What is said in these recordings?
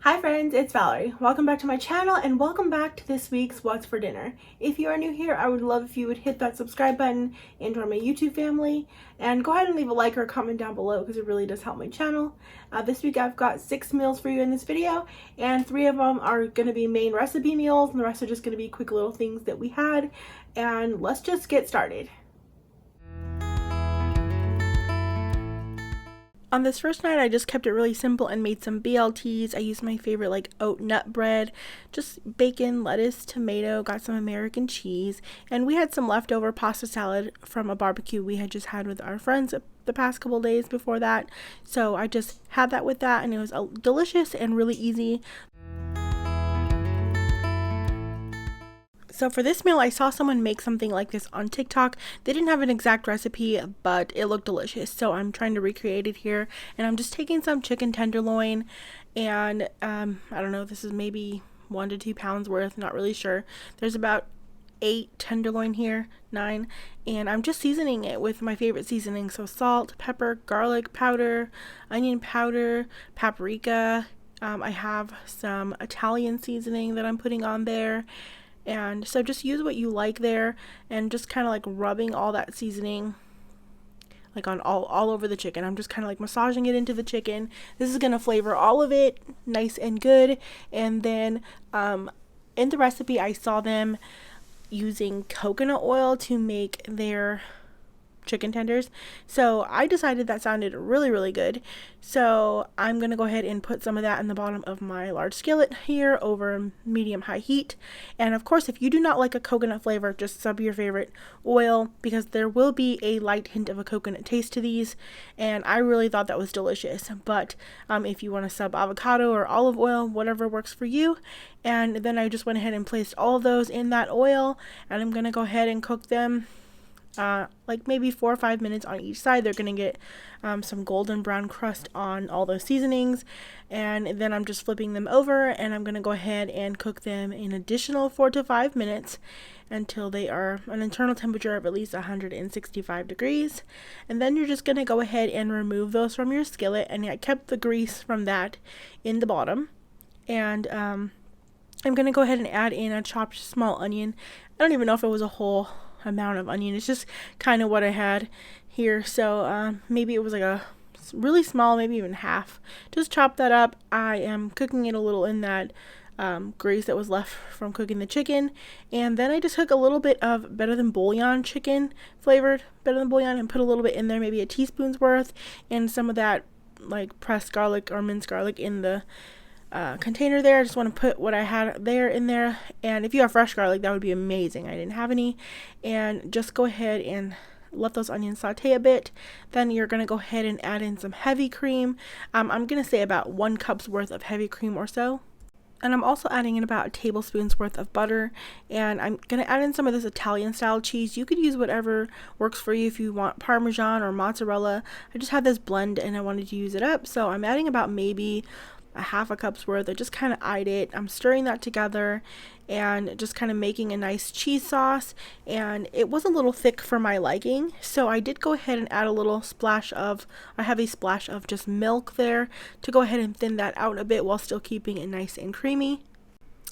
Hi friends, it's Valerie. Welcome back to my channel and welcome back to this week's What's for Dinner. If you are new here, I would love if you would hit that subscribe button and join my YouTube family. And go ahead and leave a like or a comment down below because it really does help my channel. This week I've got 6 meals for you in this video, and 3 of them are going to be main recipe meals and the rest are just going to be quick little things that we had. And let's just get started. On this first night, I just kept it really simple and made some BLTs. I used my favorite like oat nut bread, just bacon, lettuce, tomato, got some American cheese, and we had some leftover pasta salad from a barbecue we had just had with our friends the past couple days before that. So I just had that with that, and it was delicious and really easy. So for this meal, I saw someone make something like this on TikTok. They didn't have an exact recipe, but it looked delicious. So I'm trying to recreate it here. And I'm just taking some chicken tenderloin, and I don't know, this is maybe 1 to 2 pounds worth, not really sure. There's about 8 tenderloin here, 9. And I'm just seasoning it with my favorite seasoning. So salt, pepper, garlic powder, onion powder, paprika. I have some Italian seasoning that I'm putting on there. And so just use what you like there, and just kind of like rubbing all that seasoning like on all over the chicken. I'm just kind of like massaging it into the chicken. This is going to flavor all of it nice and good. And then in the recipe, I saw them using coconut oil to make their chicken tenders, so I decided that sounded really good. So I'm gonna go ahead and put some of that in the bottom of my large skillet here over medium-high heat. And of course, if you do not like a coconut flavor, just sub your favorite oil, because there will be a light hint of a coconut taste to these, and I really thought that was delicious. But if you want to sub avocado or olive oil, whatever works for you. And then I just went ahead and placed all of those in that oil, and I'm gonna go ahead and cook them like maybe 4 or 5 minutes on each side. They're gonna get some golden brown crust on all those seasonings, and then I'm just flipping them over, and I'm gonna go ahead and cook them an additional 4 to 5 minutes until they are an internal temperature of at least 165 degrees. And then you're just gonna go ahead and remove those from your skillet, and I kept the grease from that in the bottom. And I'm gonna go ahead and add in a chopped small onion. I don't even know if it was a whole amount of onion, it's just kind of what I had here. So maybe it was like a really small, maybe even half. Just chop that up. I am cooking it a little in that grease that was left from cooking the chicken, and then I just took a little bit of Better Than Bouillon chicken, flavored Better Than Bouillon, and put a little bit in there, maybe a teaspoon's worth, and some of that like pressed garlic or minced garlic in the container there. I just want to put what I had there in there, and if you have fresh garlic, that would be amazing. I didn't have any. And just go ahead and let those onions saute a bit. Then you're going to go ahead and add in some heavy cream. I'm going to say about 1 cup's worth of heavy cream or so. And I'm also adding in about a tablespoon's worth of butter, and I'm going to add in some of this Italian style cheese. You could use whatever works for you. If you want Parmesan or mozzarella, I just had this blend and I wanted to use it up, so I'm adding about maybe a half a cup's worth. I just kind of eyed it. I'm stirring that together and just kind of making a nice cheese sauce, and it was a little thick for my liking, so I did go ahead and add a heavy splash of just milk there to go ahead and thin that out a bit while still keeping it nice and creamy.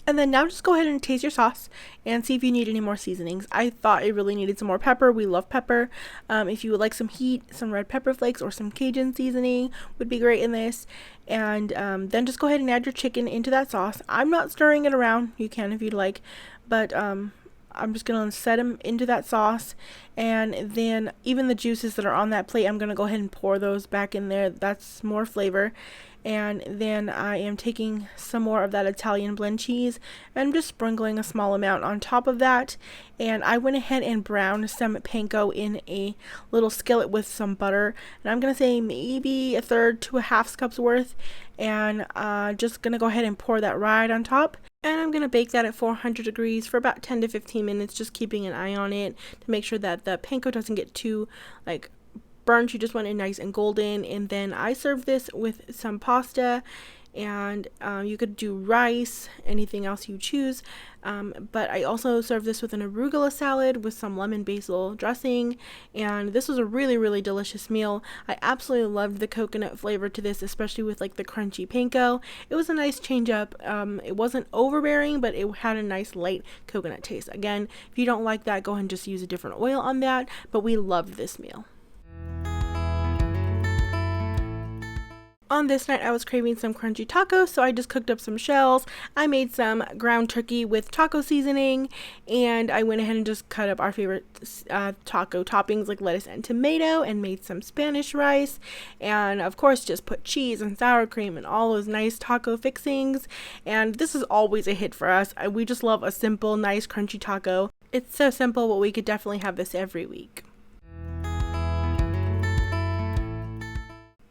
And then now just go ahead and taste your sauce and see if you need any more seasonings. I thought it really needed some more pepper. We love pepper. If you would like some heat, some red pepper flakes or some Cajun seasoning would be great in this. And then just go ahead and add your chicken into that sauce. I'm not stirring it around. You can if you'd like. But I'm just going to set them into that sauce. And then even the juices that are on that plate, I'm going to go ahead and pour those back in there. That's more flavor. And then I am taking some more of that Italian blend cheese and I'm just sprinkling a small amount on top of that. And I went ahead and browned some panko in a little skillet with some butter, and I'm gonna say maybe 1/3 to 1/2 cups worth, and just gonna go ahead and pour that right on top. And I'm going to bake that at 400 degrees for about 10 to 15 minutes, just keeping an eye on it to make sure that the panko doesn't get too burnt. You just want it nice and golden. And then I serve this with some pasta, and you could do rice, anything else you choose. But I also served this with an arugula salad with some lemon basil dressing, and this was a really, really delicious meal. I absolutely loved the coconut flavor to this, especially with like the crunchy panko. It was a nice change up. It wasn't overbearing, but it had a nice light coconut taste. Again, if you don't like that, go ahead and just use a different oil on that, but we loved this meal. On this night, I was craving some crunchy tacos, so I just cooked up some shells. I made some ground turkey with taco seasoning, and I went ahead and just cut up our favorite taco toppings like lettuce and tomato, and made some Spanish rice, and of course just put cheese and sour cream and all those nice taco fixings. And this is always a hit for us. We just love a simple, nice, crunchy taco. It's so simple, but we could definitely have this every week.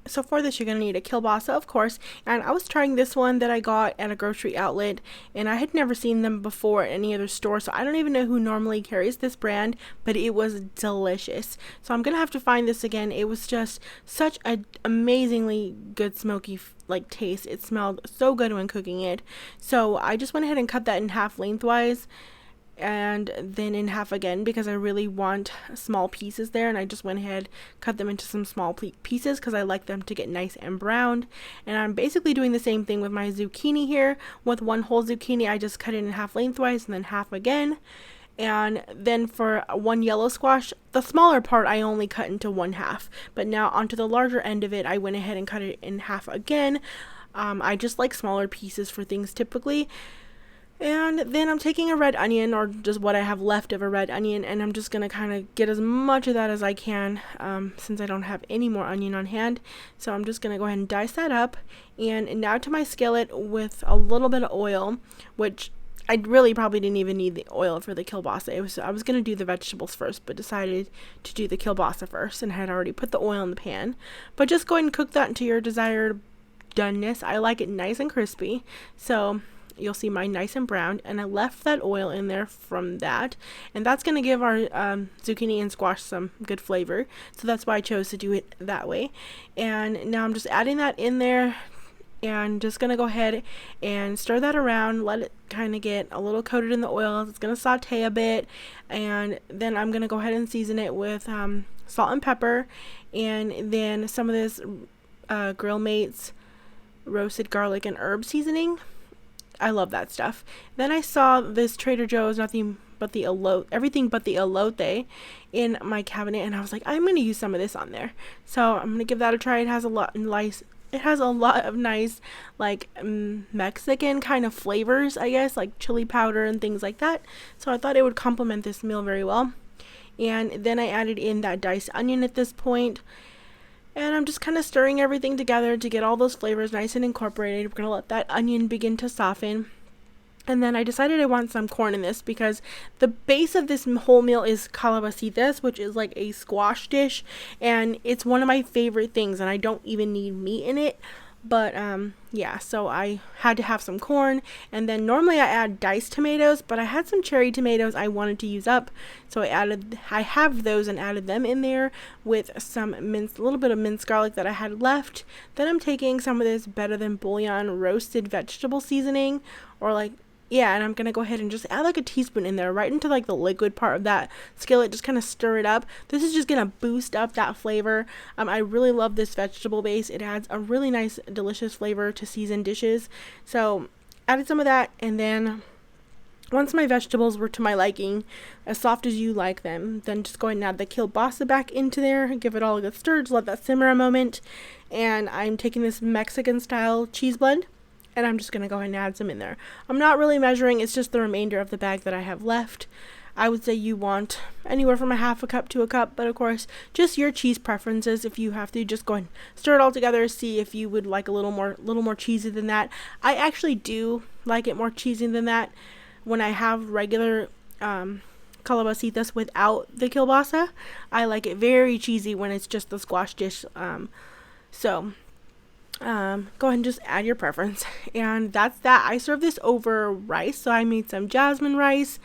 So for this, you're going to need a kielbasa, of course, and I was trying this one that I got at a grocery outlet, and I had never seen them before at any other store, so I don't even know who normally carries this brand, but it was delicious. So I'm going to have to find this again. It was just such an amazingly good smoky like taste. It smelled so good when cooking it. So I just went ahead and cut that in half lengthwise, and then in half again because I really want small pieces there, and I just went ahead, cut them into some small pieces because I like them to get nice and browned. And I'm basically doing the same thing with my zucchini here. With one whole zucchini, I just cut it in half lengthwise and then half again. And then for one yellow squash, the smaller part I only cut into one half, but now onto the larger end of it, I went ahead and cut it in half again. I just like smaller pieces for things typically. And then I'm taking a red onion, or just what I have left of a red onion, and I'm just going to kind of get as much of that as I can, since I don't have any more onion on hand. So I'm just going to go ahead and dice that up. And now to my skillet with a little bit of oil, which I really probably didn't even need the oil for the kielbasa. I was going to do the vegetables first, but decided to do the kielbasa first and had already put the oil in the pan. But just go ahead and cook that into your desired doneness. I like it nice and crispy. So you'll see mine nice and brown, and I left that oil in there from that, and that's going to give our zucchini and squash some good flavor, so that's why I chose to do it that way. And now I'm just adding that in there, and just going to go ahead and stir that around, let it kind of get a little coated in the oil. It's going to saute a bit, and then I'm going to go ahead and season it with salt and pepper, and then some of this Grill Mates roasted garlic and herb seasoning. I love that stuff. Then I saw this Trader Joe's everything but the elote in my cabinet, and I was like, I'm going to use some of this on there. So I'm going to give that a try. It has a lot of nice like Mexican kind of flavors, I guess, like chili powder and things like that. So I thought it would complement this meal very well. And then I added in that diced onion at this point. And I'm just kind of stirring everything together to get all those flavors nice and incorporated. We're going to let that onion begin to soften. And then I decided I want some corn in this because the base of this whole meal is calabacitas, which is like a squash dish. And it's one of my favorite things, and I don't even need meat in it. But yeah, so I had to have some corn, and then normally I add diced tomatoes, but I had some cherry tomatoes I wanted to use up, so I have those and added them in there with some a little bit of minced garlic that I had left. Then I'm taking some of this Better Than Bouillon roasted vegetable seasoning, and I'm going to go ahead and just add like a teaspoon in there right into like the liquid part of that skillet. Just kind of stir it up. This is just going to boost up that flavor. I really love this vegetable base. It adds a really nice, delicious flavor to seasoned dishes. So added some of that, and then once my vegetables were to my liking, as soft as you like them, then just go ahead and add the kielbasa back into there. Give it all a good stir. Just let that simmer a moment. And I'm taking this Mexican style cheese blend, and I'm just going to go ahead and add some in there. I'm not really measuring. It's just the remainder of the bag that I have left. I would say you want anywhere from a half a cup to a cup, but of course, just your cheese preferences. If you have to, just go ahead and stir it all together. See if you would like a little more cheesy than that. I actually do like it more cheesy than that when I have regular calabacitas without the kielbasa. I like it very cheesy when it's just the squash dish. So Go ahead and just add your preference. And that's that. I served this over rice, so I made some jasmine rice.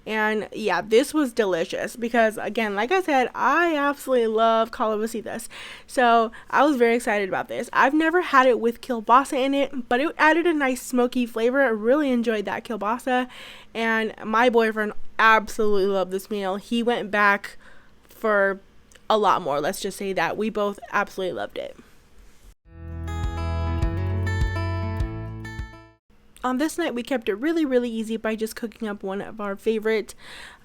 And yeah, this was delicious because, again, like I said, I absolutely love calabacitas. So I was very excited about this. I've never had it with kielbasa in it, but it added a nice smoky flavor. I really enjoyed that kielbasa. And my boyfriend absolutely loved this meal. He went back for a lot more. Let's just say that. We both absolutely loved it. On this night, we kept it really, really easy by just cooking up one of our favorite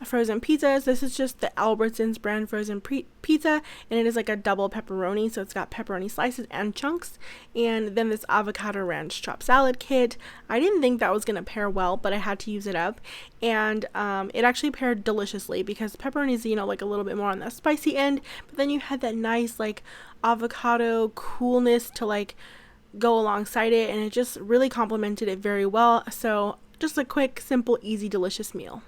frozen pizzas. This is just the Albertsons brand frozen pizza, and it is like a double pepperoni, so it's got pepperoni slices and chunks, and then this avocado ranch chopped salad kit. I didn't think that was going to pair well, but I had to use it up, and it actually paired deliciously because pepperoni is, like a little bit more on the spicy end, but then you had that nice, like, avocado coolness to, like, go alongside it, and it just really complemented it very well. So just a quick, simple, easy, delicious meal.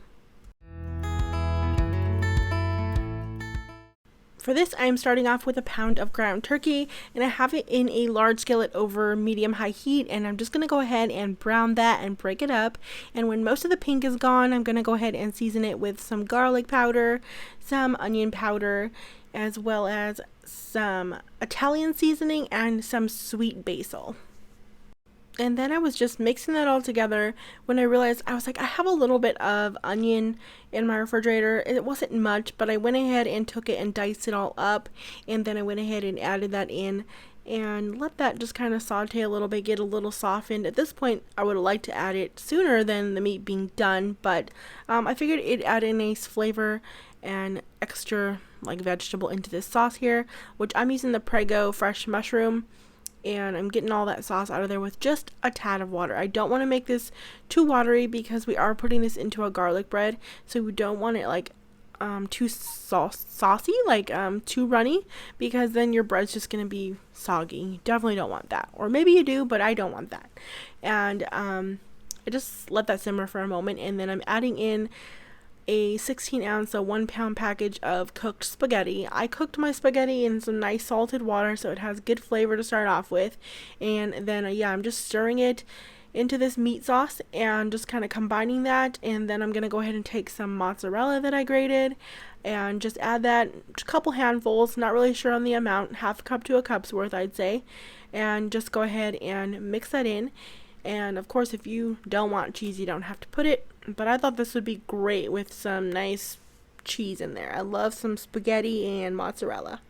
For this, I am starting off with a pound of ground turkey, and I have it in a large skillet over medium-high heat, and I'm just going to go ahead and brown that and break it up. And when most of the pink is gone, I'm going to go ahead and season it with some garlic powder, some onion powder, as well as some Italian seasoning and some sweet basil. And then I was just mixing that all together when I realized, I was like, I have a little bit of onion in my refrigerator. It wasn't much, but I went ahead and took it and diced it all up. And then I went ahead and added that in and let that just kind of saute a little bit, get a little softened. At this point, I would have liked to add it sooner than the meat being done, but I figured it'd add a nice flavor and extra like vegetable into this sauce here, which I'm using the Prego fresh mushroom. And I'm getting all that sauce out of there with just a tad of water. I don't want to make this too watery because we are putting this into a garlic bread. So we don't want it like too saucy, like too runny, because then your bread's just going to be soggy. You definitely don't want that. Or maybe you do, but I don't want that. And I just let that simmer for a moment. And then I'm adding in a 16-ounce, so 1 pound package of cooked spaghetti. I cooked my spaghetti in some nice salted water so it has good flavor to start off with. And then, I'm just stirring it into this meat sauce and just kind of combining that. And then I'm going to go ahead and take some mozzarella that I grated and just add that, a couple handfuls, not really sure on the amount, half a cup to a cup's worth, I'd say. And just go ahead and mix that in. And of course, if you don't want cheese, you don't have to put it. But I thought this would be great with some nice cheese in there. I love some spaghetti and mozzarella.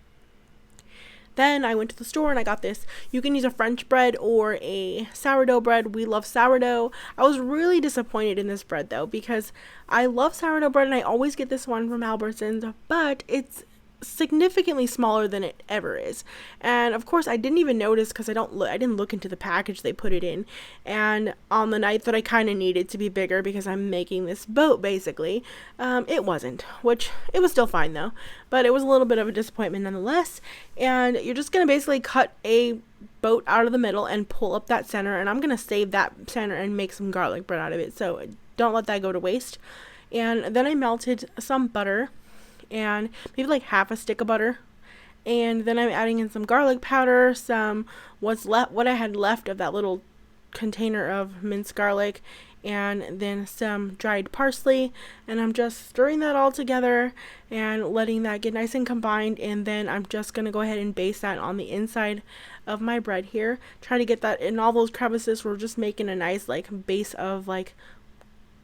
Then I went to the store and I got this. You can use a French bread or a sourdough bread. We love sourdough. I was really disappointed in this bread though, because I love sourdough bread and I always get this one from Albertsons, but it's significantly smaller than it ever is. And of course I didn't even notice because I didn't look into the package they put it in. And on the night that I kind of needed to be bigger because I'm making this boat basically, it wasn't, which it was still fine though, but it was a little bit of a disappointment nonetheless. And you're just going to basically cut a boat out of the middle and pull up that center, and I'm going to save that center and make some garlic bread out of it, so don't let that go to waste. And then I melted some butter and maybe like half a stick of butter, and then I'm adding in some garlic powder, some what I had left of that little container of minced garlic, and then some dried parsley, and I'm just stirring that all together and letting that get nice and combined. And then I'm just going to go ahead and baste that on the inside of my bread here, try to get that in all those crevices. We're just making a nice like base of like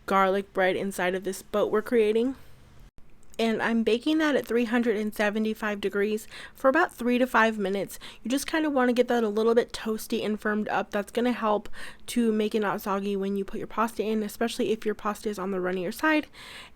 garlic bread inside of this boat we're creating. And I'm baking that at 375 degrees for about 3 to 5 minutes. You just kind of want to get that a little bit toasty and firmed up. That's going to help to make it not soggy when you put your pasta in, especially if your pasta is on the runnier side,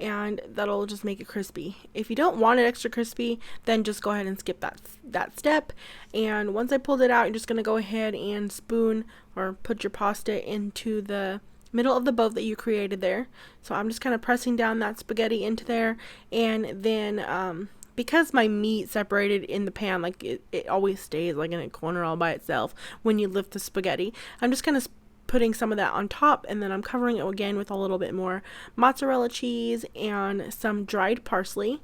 and that'll just make it crispy. If you don't want it extra crispy, then just go ahead and skip that step. And once I pulled it out, you're just going to go ahead and spoon or put your pasta into the middle of the boat that you created there. So I'm just kind of pressing down that spaghetti into there, and then because my meat separated in the pan, like it always stays like in a corner all by itself when you lift the spaghetti, I'm just kind of putting some of that on top, and then I'm covering it again with a little bit more mozzarella cheese and some dried parsley.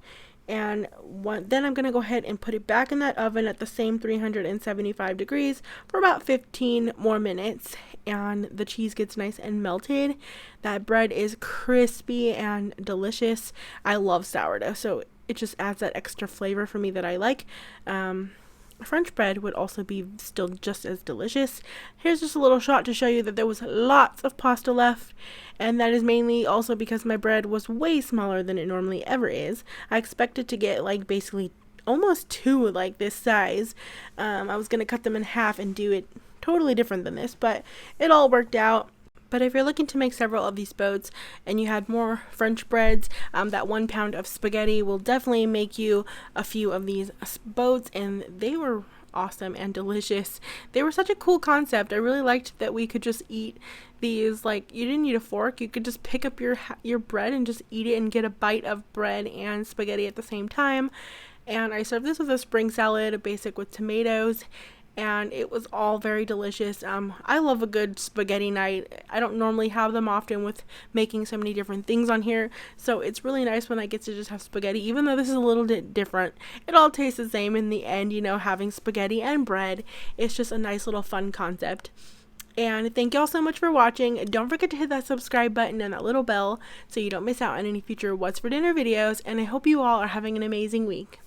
And then I'm going to go ahead and put it back in that oven at the same 375 degrees for about 15 more minutes. And the cheese gets nice and melted. That bread is crispy and delicious. I love sourdough, so it just adds that extra flavor for me that I like. French bread would also be still just as delicious. Here's just a little shot to show you that there was lots of pasta left, and that is mainly also because my bread was way smaller than it normally ever is. I expected to get like basically almost two like this size. I was gonna cut them in half and do it totally different than this, but it all worked out. But if you're looking to make several of these boats and you had more French breads, that 1 pound of spaghetti will definitely make you a few of these boats, and they were awesome and delicious. They were such a cool concept. I really liked that we could just eat these, like, you didn't need a fork. You could just pick up your bread and just eat it and get a bite of bread and spaghetti at the same time. And I served this with a spring salad, a basic with tomatoes, and it was all very delicious. I love a good spaghetti night. I don't normally have them often with making so many different things on here, so it's really nice when I get to just have spaghetti. Even though this is a little bit different, it all tastes the same in the end, having spaghetti and bread. It's just a nice little fun concept. And thank y'all so much for watching. Don't forget to hit that subscribe button and that little bell so you don't miss out on any future What's for Dinner videos, and I hope you all are having an amazing week.